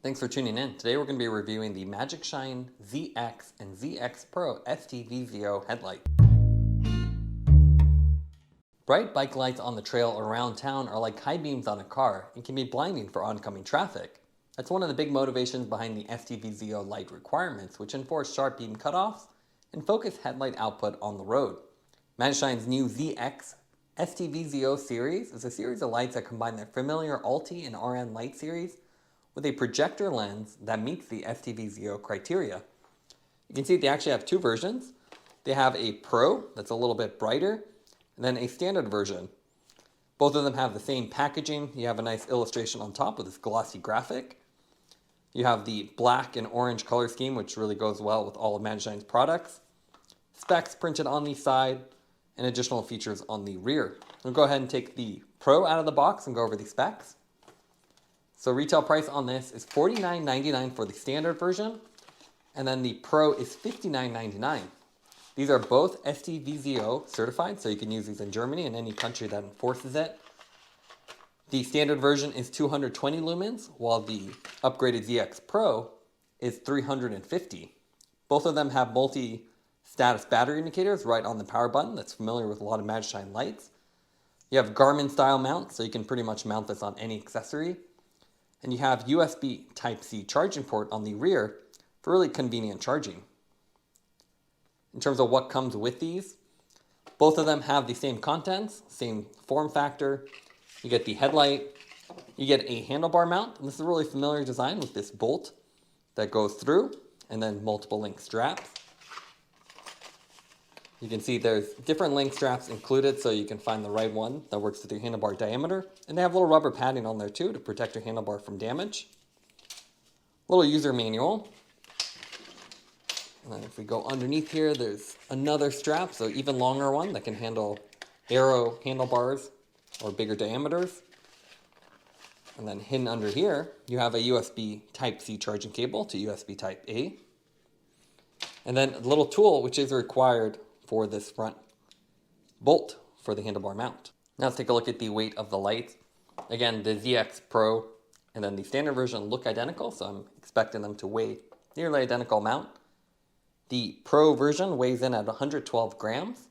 Thanks for tuning in. Today we're going to be reviewing the Magicshine ZX and ZX Pro StVZO headlight. Bright bike lights on the trail around town are like high beams on a car and can be blinding for oncoming traffic. That's one of the big motivations behind the StVZO light requirements, which enforce sharp beam cutoffs and focus headlight output on the road. Magishine's new ZX StVZO series is a series of lights that combine their familiar Allty and RN light series with a projector lens that meets the StVZO criteria. You can see they actually have two versions. They have a Pro that's a little bit brighter, and then a standard version. Both of them have the same packaging. You have a nice illustration on top with this glossy graphic. You have the black and orange color scheme, which really goes well with all of Magishine's products. Specs printed on the side, and additional features on the rear. We'll go ahead and take the Pro out of the box and go over the specs. So retail price on this is $49.99 for the standard version, and then the Pro is $59.99. These are both StVZO certified, so you can use these in Germany and any country that enforces it. The standard version is 220 lumens, while the upgraded ZX Pro is 350. Both of them have multi-status battery indicators right on the power button. That's familiar with a lot of Magicshine lights. You have Garmin style mount, so you can pretty much mount this on any accessory. And you have USB Type-C charging port on the rear for really convenient charging. In terms of what comes with these, both of them have the same contents, same form factor. You get the headlight, you get a handlebar mount, and this is a really familiar design with this bolt that goes through, and then multiple link straps. You can see there's different link straps included, so you can find the right one that works with your handlebar diameter. And they have a little rubber padding on there too to protect your handlebar from damage. Little user manual. And then if we go underneath here, there's another strap, so even longer one that can handle arrow handlebars or bigger diameters. And then hidden under here, you have a USB Type-C charging cable to USB Type-A. And then a little tool, which is required for this front bolt for the handlebar mount. Now let's take a look at the weight of the lights. Again, the ZX Pro and then the standard version look identical, so I'm expecting them to weigh nearly identical amount. The Pro version weighs in at 112 grams.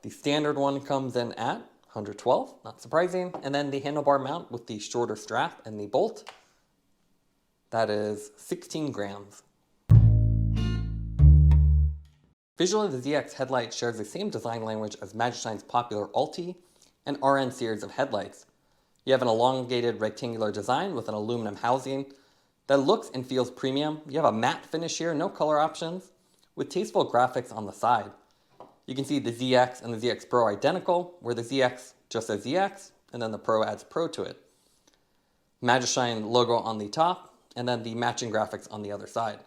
The standard one comes in at 112, not surprising. And then the handlebar mount with the shorter strap and the bolt, that is 16 grams. Visually, the ZX headlight shares the same design language as Magishine's popular Allty and RN series of headlights. You have an elongated rectangular design with an aluminum housing that looks and feels premium. You have a matte finish here, no color options, with tasteful graphics on the side. You can see the ZX and the ZX Pro are identical, where the ZX just says ZX, and then the Pro adds Pro to it. Magicshine logo on the top, and then the matching graphics on the other side.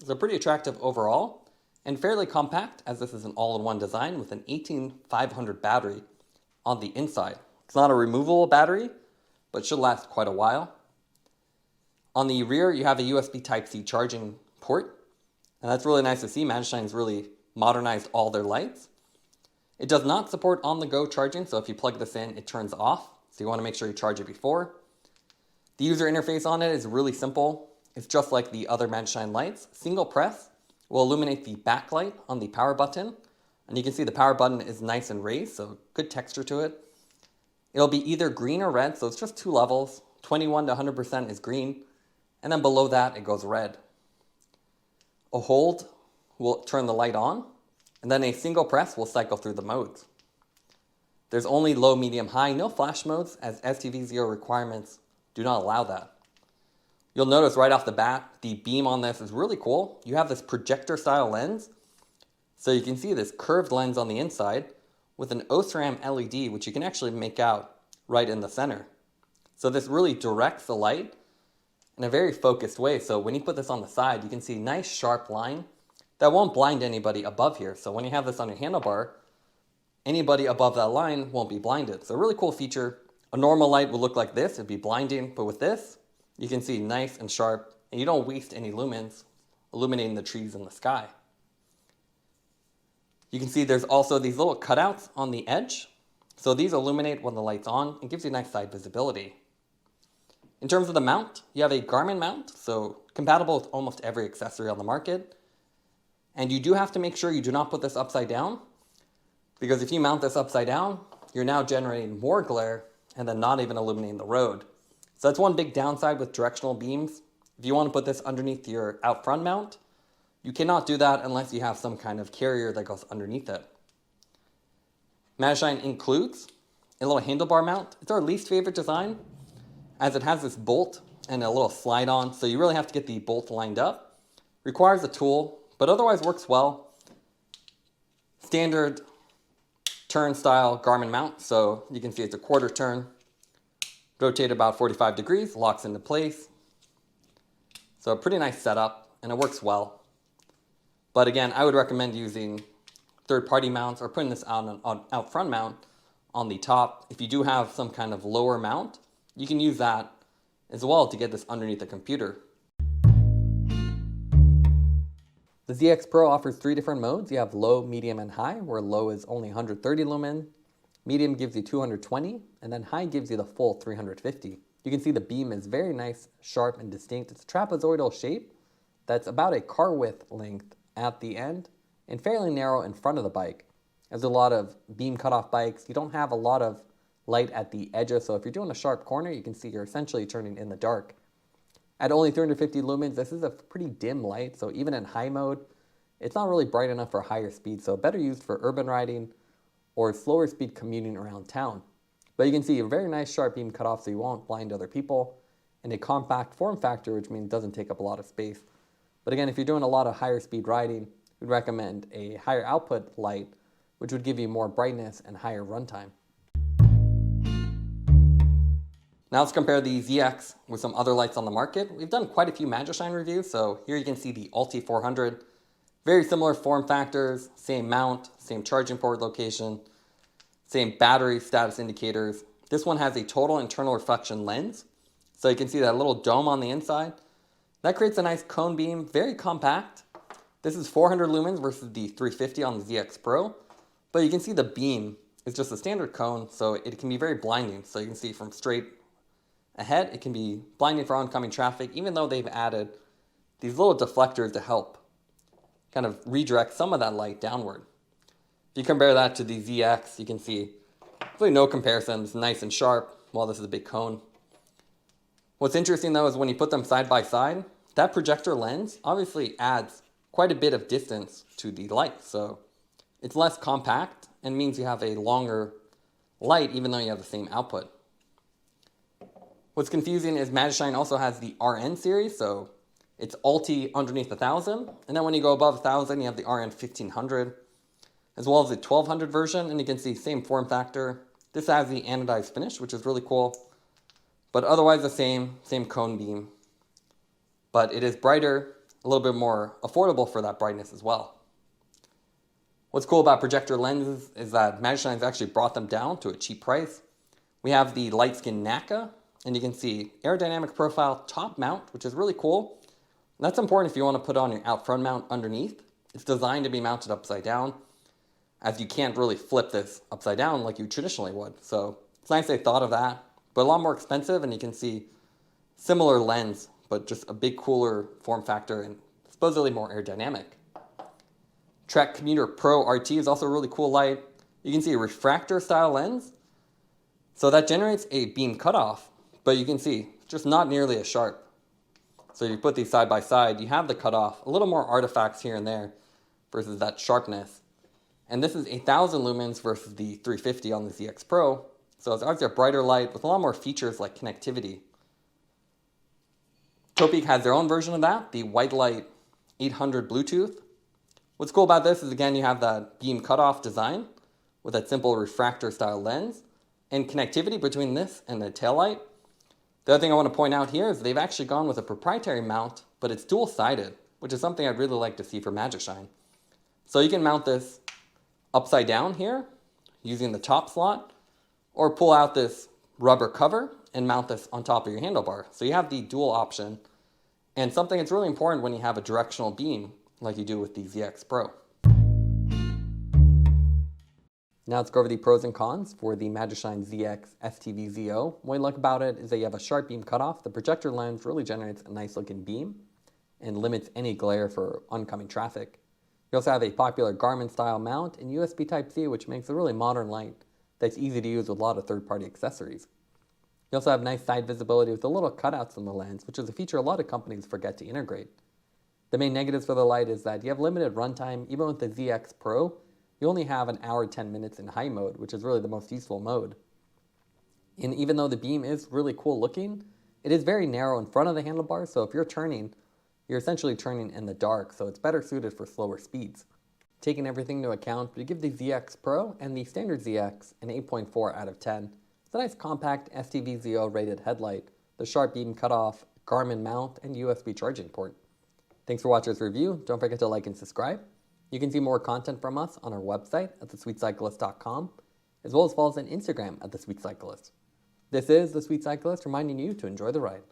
It's pretty attractive overall, and fairly compact, as this is an all-in-one design with an 18500 battery on the inside. It's not a removable battery, but should last quite a while. On the rear, you have a USB Type-C charging port, and that's really nice to see. Magishine's really modernized all their lights. It does not support on-the-go charging, so if you plug this in, it turns off, so you want to make sure you charge it before. The user interface on it is really simple. It's just like the other Magicshine lights. Single press will illuminate the backlight on the power button, and you can see the power button is nice and raised, so good texture to it. It'll be either green or red, so it's just two levels. 21 to 100% is green, and then below that it goes red. A hold will turn the light on, and then a single press will cycle through the modes. There's only low, medium, high, no flash modes, as StVZO requirements do not allow that. You'll notice right off the bat, the beam on this is really cool. You have this projector style lens. So you can see this curved lens on the inside with an OSRAM LED, which you can actually make out right in the center. So this really directs the light in a very focused way. So when you put this on the side, you can see a nice sharp line that won't blind anybody above here. So when you have this on your handlebar, anybody above that line won't be blinded. So a really cool feature. A normal light would look like this, it'd be blinding, but with this, you can see nice and sharp, and you don't waste any lumens illuminating the trees in the sky. You can see there's also these little cutouts on the edge. So these illuminate when the light's on and gives you nice side visibility. In terms of the mount, you have a Garmin mount, so compatible with almost every accessory on the market. And you do have to make sure you do not put this upside down, because if you mount this upside down, you're now generating more glare and then not even illuminating the road. So that's one big downside with directional beams. If you want to put this underneath your out front mount, you cannot do that unless you have some kind of carrier that goes underneath it. Magicshine includes a little handlebar mount. It's our least favorite design, as it has this bolt and a little slide on, so you really have to get the bolt lined up. Requires a tool, but otherwise works well. Standard turn style Garmin mount, so you can see it's a quarter turn. Rotate about 45 degrees, locks into place. So a pretty nice setup, and it works well. But again, I would recommend using third-party mounts or putting this on an out front mount on the top. If you do have some kind of lower mount, you can use that as well to get this underneath the computer. The ZX Pro offers 3 different modes. You have low, medium, and high, where low is only 130 lumen, medium gives you 220, and then high gives you the full 350. You can see the beam is very nice, sharp, and distinct. It's a trapezoidal shape that's about a car width length at the end and fairly narrow in front of the bike. There's a lot of beam cutoff bikes. You don't have a lot of light at the edges, so if you're doing a sharp corner, you can see you're essentially turning in the dark. At only 350 lumens, this is a pretty dim light, so even in high mode, it's not really bright enough for higher speed, so better used for urban riding or slower speed commuting around town. But you can see a very nice sharp beam cutoff, so you won't blind other people, and a compact form factor, which means it doesn't take up a lot of space. But again, if you're doing a lot of higher speed riding, we'd recommend a higher output light, which would give you more brightness and higher runtime. Now let's compare the ZX with some other lights on the market. We've done quite a few Magicshine reviews, so here you can see the Allty 400. Very similar form factors, same mount, same charging port location, same battery status indicators. This one has a total internal reflection lens, so you can see that little dome on the inside. That creates a nice cone beam, very compact. This is 400 lumens versus the 350 on the ZX Pro, but you can see the beam is just a standard cone, so it can be very blinding. So you can see from straight ahead, it can be blinding for oncoming traffic, even though they've added these little deflectors to help kind of redirect some of that light downward. If you compare that to the ZX, you can see really no comparison. It's nice and sharp, while this is a big cone. What's interesting though is when you put them side by side, that projector lens obviously adds quite a bit of distance to the light. So it's less compact and means you have a longer light even though you have the same output. What's confusing is Magicshine also has the RN series, so it's Allty underneath 1000, and then when you go above 1000, you have the RN 1500, as well as the 1200 version, and you can see same form factor. This has the anodized finish, which is really cool, but otherwise the same cone beam. But it is brighter, a little bit more affordable for that brightness as well. What's cool about projector lenses is that Magicshine has actually brought them down to a cheap price. We have the LightSKIN NACA, and you can see aerodynamic profile top mount, which is really cool. And that's important if you want to put on your out front mount underneath. It's designed to be mounted upside down, as you can't really flip this upside down like you traditionally would. So it's nice they thought of that, but a lot more expensive, and you can see similar lens, but just a big cooler form factor and supposedly more aerodynamic. Trek Commuter Pro RT is also a really cool light. You can see a refractor style lens. So that generates a beam cutoff, but you can see just not nearly as sharp. So you put these side by side, you have the cutoff, a little more artifacts here and there versus that sharpness. And this is 1000 lumens versus the 350 on the ZX Pro. So it's obviously a brighter light with a lot more features like connectivity. Topeak has their own version of that, the WhiteLite 800 Bluetooth. What's cool about this is, again, you have that beam cutoff design with that simple refractor style lens and connectivity between this and the taillight. The other thing I want to point out here is they've actually gone with a proprietary mount, but it's dual-sided, which is something I'd really like to see for Magicshine. So you can mount this upside down here using the top slot, or pull out this rubber cover and mount this on top of your handlebar. So you have the dual option, and something that's really important when you have a directional beam like you do with the ZX Pro. Now let's go over the pros and cons for the Magicshine ZX StVZO. What I like about it is that you have a sharp beam cutoff. The projector lens really generates a nice looking beam and limits any glare for oncoming traffic. You also have a popular Garmin style mount and USB Type-C, which makes a really modern light that's easy to use with a lot of third-party accessories. You also have nice side visibility with the little cutouts in the lens, which is a feature a lot of companies forget to integrate. The main negatives for the light is that you have limited runtime. Even with the ZX Pro, you only have an hour 10 minutes in high mode, which is really the most useful mode. And even though the beam is really cool looking, it is very narrow in front of the handlebars, so if you're turning, you're essentially turning in the dark, so it's better suited for slower speeds. Taking everything into account, we give the ZX Pro and the standard ZX an 8.4 out of 10. It's a nice compact StVZO rated headlight, the sharp beam cutoff, Garmin mount, and USB charging port. Thanks for watching this review. Don't forget to like and subscribe. You can see more content from us on our website at thesweetcyclist.com, as well as follow us on Instagram at thesweetcyclist. This is The Sweet Cyclist reminding you to enjoy the ride.